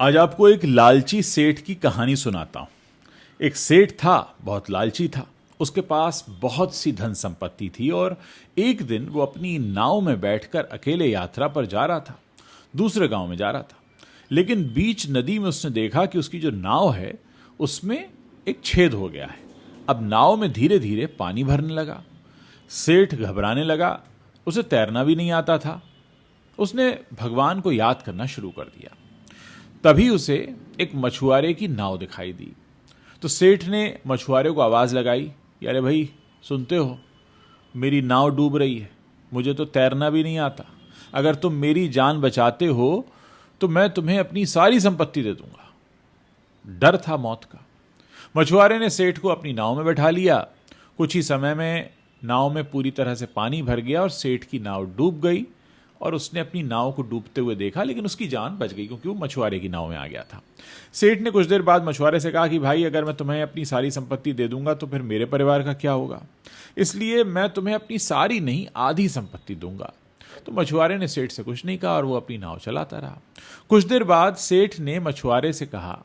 आज आपको एक लालची सेठ की कहानी सुनाता हूं। एक सेठ था, बहुत लालची था। उसके पास बहुत सी धन संपत्ति थी और एक दिन वो अपनी नाव में बैठकर अकेले यात्रा पर जा रहा था, दूसरे गांव में जा रहा था। लेकिन बीच नदी में उसने देखा कि उसकी जो नाव है उसमें एक छेद हो गया है। अब नाव में धीरे धीरे पानी भरने लगा। सेठ घबराने लगा, उसे तैरना भी नहीं आता था। उसने भगवान को याद करना शुरू कर दिया। तभी उसे एक मछुआरे की नाव दिखाई दी। तो सेठ ने मछुआरे को आवाज़ लगाई कि अरे भाई, सुनते हो, मेरी नाव डूब रही है, मुझे तो तैरना भी नहीं आता। अगर तुम मेरी जान बचाते हो तो मैं तुम्हें अपनी सारी संपत्ति दे दूंगा। डर था मौत का। मछुआरे ने सेठ को अपनी नाव में बैठा लिया। कुछ ही समय में नाव में पूरी तरह से पानी भर गया और सेठ की नाव डूब गई। और उसने अपनी नाव को डूबते हुए देखा, लेकिन उसकी जान बच गई क्योंकि वो मछुआरे की नाव में आ गया था। सेठ ने कुछ देर बाद मछुआरे से कहा कि भाई, अगर मैं तुम्हें अपनी सारी संपत्ति दे दूंगा तो फिर मेरे परिवार का क्या होगा, इसलिए मैं तुम्हें अपनी सारी नहीं, आधी संपत्ति दूंगा। तो मछुआरे ने सेठ से कुछ नहीं कहा और वो अपनी नाव चलाता रहा। कुछ देर बाद सेठ ने मछुआरे से कहा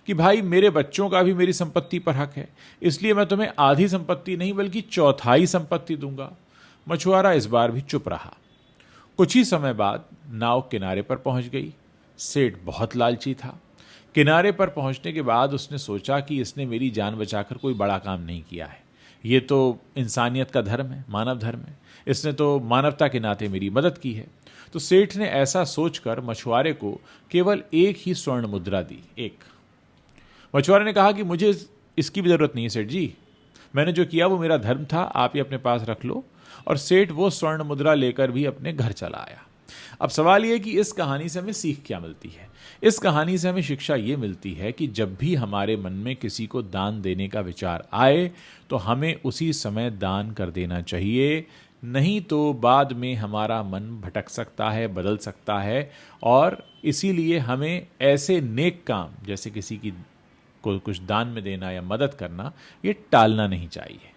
कि भाई, मेरे बच्चों का भी मेरी संपत्ति पर हक है, इसलिए मैं तुम्हें आधी संपत्ति नहीं बल्कि चौथाई संपत्ति दूंगा। मछुआरा इस बार भी चुप रहा। कुछ ही समय बाद नाव किनारे पर पहुंच गई। सेठ बहुत लालची था। किनारे पर पहुंचने के बाद उसने सोचा कि इसने मेरी जान बचाकर कोई बड़ा काम नहीं किया है, ये तो इंसानियत का धर्म है, मानव धर्म है, इसने तो मानवता के नाते मेरी मदद की है। तो सेठ ने ऐसा सोचकर मछुआरे को केवल एक ही स्वर्ण मुद्रा दी, एक। मछुआरे ने कहा कि मुझे इसकी भी जरूरत नहीं है सेठ जी, मैंने जो किया वो मेरा धर्म था, आप ये अपने पास रख लो। और सेठ वो स्वर्ण मुद्रा लेकर भी अपने घर चला आया। अब सवाल यह कि इस कहानी से हमें सीख क्या मिलती है। इस कहानी से हमें शिक्षा ये मिलती है कि जब भी हमारे मन में किसी को दान देने का विचार आए तो हमें उसी समय दान कर देना चाहिए, नहीं तो बाद में हमारा मन भटक सकता है, बदल सकता है। और इसीलिए हमें ऐसे नेक काम, जैसे किसी की को कुछ दान में देना या मदद करना, ये टालना नहीं चाहिए।